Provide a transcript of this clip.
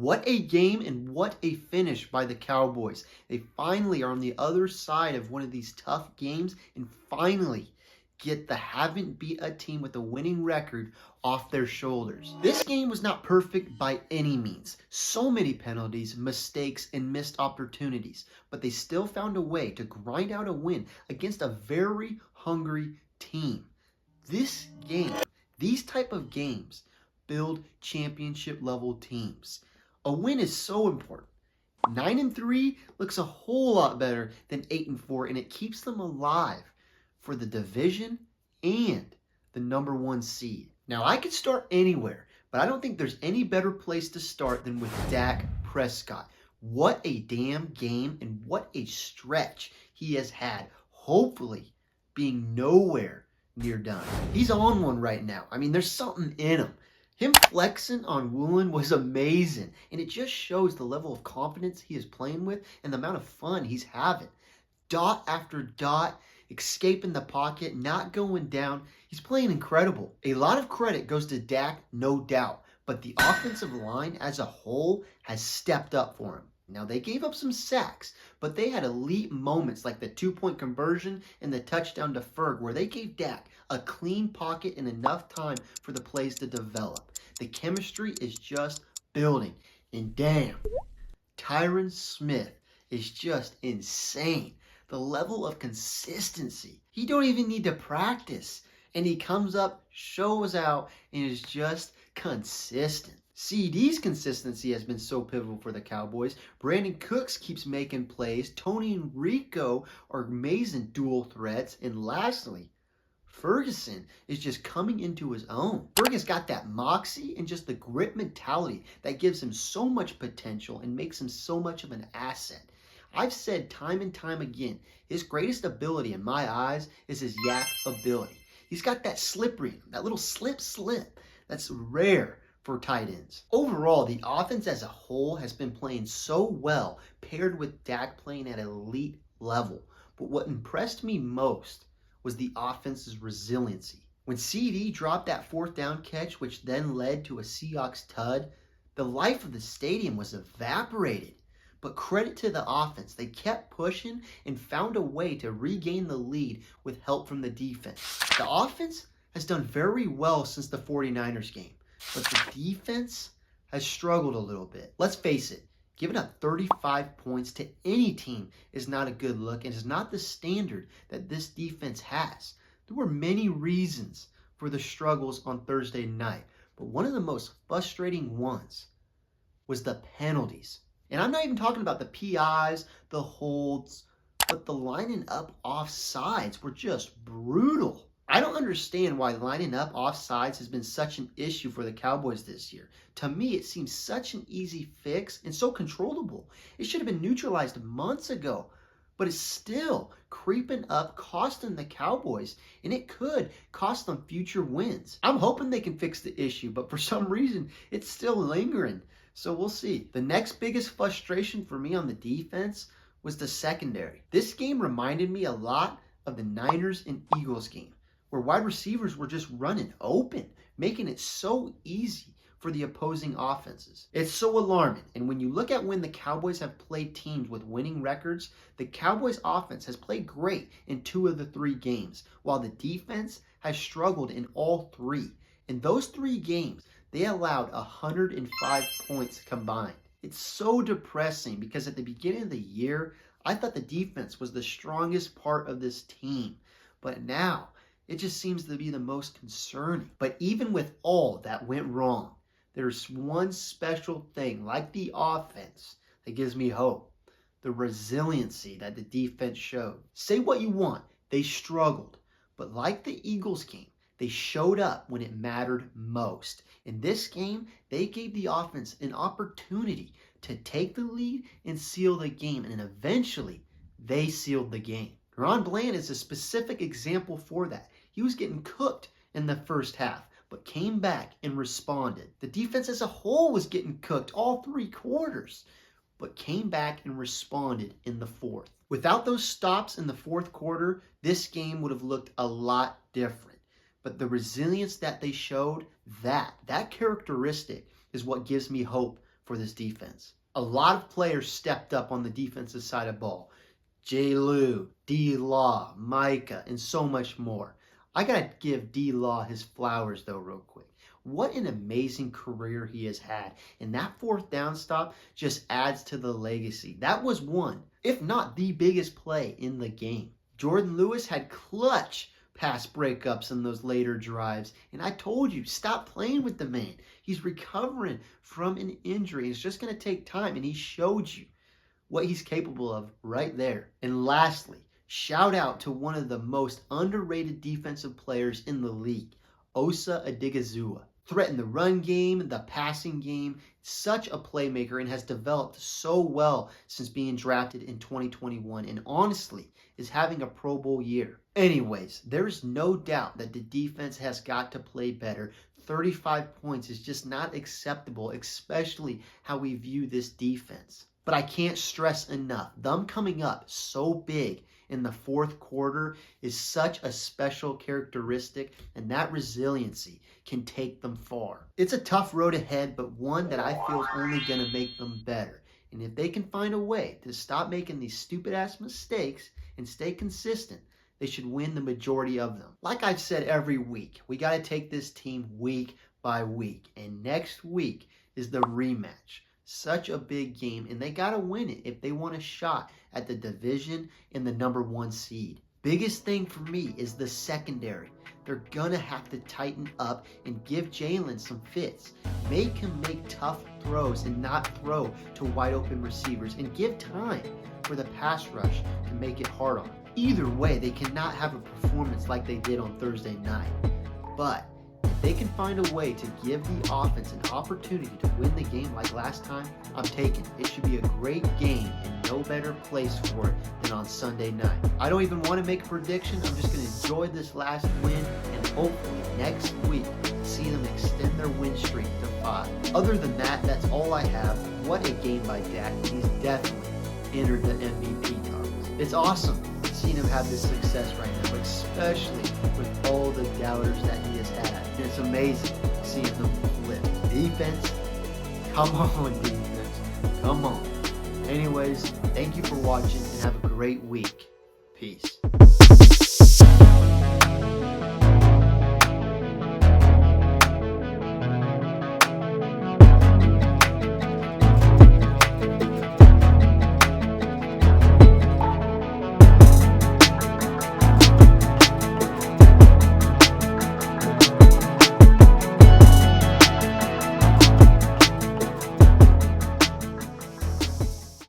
What a game and what a finish by the Cowboys. They finally are on the other side of one of these tough games and finally get the haven't beat a team with a winning record off their shoulders. This game was not perfect by any means. So many penalties, mistakes, and missed opportunities, but they still found a way to grind out a win against a very hungry team. This game, these type of games, build championship level teams. A win is so important. 9-3 looks a whole lot better than 8-4, and it keeps them alive for the division and the #1 seed. Now, I could start anywhere, but I don't think there's any better place to start than with Dak Prescott. What a damn game and what a stretch he has had, hopefully being nowhere near done. He's on one right now. I mean, there's something in him. Him flexing on Woolen was amazing, and it just shows the level of confidence he is playing with and the amount of fun he's having. Dot after dot, escaping the pocket, not going down. He's playing incredible. A lot of credit goes to Dak, no doubt, but the offensive line as a whole has stepped up for him. Now, they gave up some sacks, but they had elite moments like the 2-point conversion and the touchdown to Ferg, where they gave Dak a clean pocket and enough time for the plays to develop. The chemistry is just building. And damn, Tyron Smith is just insane. The level of consistency. He don't even need to practice. And he comes up, shows out, and is just consistent. CD's consistency has been so pivotal for the Cowboys. Brandon Cooks keeps making plays. Tony and Rico are amazing dual threats. And lastly, Ferguson is just coming into his own. Ferguson's got that moxie and just the grit mentality that gives him so much potential and makes him so much of an asset. I've said time and time again, his greatest ability in my eyes is his yak ability. He's got that slippery, that little slip that's rare for tight ends. Overall, the offense as a whole has been playing so well, paired with Dak playing at an elite level. But what impressed me most was the offense's resiliency. When CD dropped that 4th down catch, which then led to a Seahawks tud, the life of the stadium was evaporated. But credit to the offense. They kept pushing and found a way to regain the lead with help from the defense. The offense has done very well since the 49ers game, but the defense has struggled a little bit. Let's face it, giving up 35 points to any team is not a good look and is not the standard that this defense has. There were many reasons for the struggles on Thursday night, but one of the most frustrating ones was the penalties. And I'm not even talking about the PIs, the holds, but the lining up offsides were just brutal. I don't understand why lining up offsides has been such an issue for the Cowboys this year. To me, it seems such an easy fix and so controllable. It should have been neutralized months ago, but it's still creeping up, costing the Cowboys, and it could cost them future wins. I'm hoping they can fix the issue, but for some reason, it's still lingering. So we'll see. The next biggest frustration for me on the defense was the secondary. This game reminded me a lot of the Niners and Eagles game, where wide receivers were just running open, making it so easy for the opposing offenses. It's so alarming. And when you look at when the Cowboys have played teams with winning records, the Cowboys offense has played great in 2 of the 3 games, while the defense has struggled in all 3. In those 3 games, they allowed 105 points combined. It's so depressing because at the beginning of the year, I thought the defense was the strongest part of this team. But now, it just seems to be the most concerning. But even with all that went wrong, there's one special thing, like the offense, that gives me hope. The resiliency that the defense showed. Say what you want, they struggled. But like the Eagles game, they showed up when it mattered most. In this game, they gave the offense an opportunity to take the lead and seal the game. And eventually, they sealed the game. Ron Bland is a specific example for that. He was getting cooked in the first half, but came back and responded. The defense as a whole was getting cooked all 3 quarters, but came back and responded in the 4th. Without those stops in the 4th quarter, this game would have looked a lot different. But the resilience that they showed, that characteristic is what gives me hope for this defense. A lot of players stepped up on the defensive side of the ball. J. Lou, D-Law, Micah, and so much more. I got to give D-Law his flowers, though, real quick. What an amazing career he has had. And that fourth down stop just adds to the legacy. That was one, if not the biggest play in the game. Jordan Lewis had clutch pass breakups in those later drives. And I told you, stop playing with the man. He's recovering from an injury. It's just going to take time. And he showed you what he's capable of right there. And lastly, shout out to one of the most underrated defensive players in the league, Osa Odighizuwa. Threatened the run game, the passing game, such a playmaker, and has developed so well since being drafted in 2021, and honestly is having a Pro Bowl year. Anyways, there's no doubt that the defense has got to play better. 35 points is just not acceptable, especially how we view this defense. But I can't stress enough, them coming up so big in the fourth quarter is such a special characteristic, and that resiliency can take them far. It's a tough road ahead, but one that I feel is only going to make them better. And if they can find a way to stop making these stupid-ass mistakes and stay consistent, they should win the majority of them. Like I've said every week, we got to take this team week by week. And next week is the rematch. Such a big game, and they got to win it if they want a shot at the division and the #1 seed. Biggest thing for me is the secondary. They're going to have to tighten up and give Jalen some fits. Make him make tough throws and not throw to wide open receivers, and give time for the pass rush to make it hard on him. Either way, they cannot have a performance like they did on Thursday night. But if they can find a way to give the offense an opportunity to win the game like last time, I'm taking it. It should be a great game, and no better place for it than on Sunday night. I don't even want to make a prediction. I'm just going to enjoy this last win, and hopefully next week see them extend their win streak to 5. Other than that, that's all I have. What a game by Dak. He's definitely entered the MVP talks. It's awesome seeing him have this success right now, especially with all the doubters that he has had. And it's amazing seeing them flip. Defense, come on, defense, come on. Anyways, thank you for watching, and have a great week. Peace.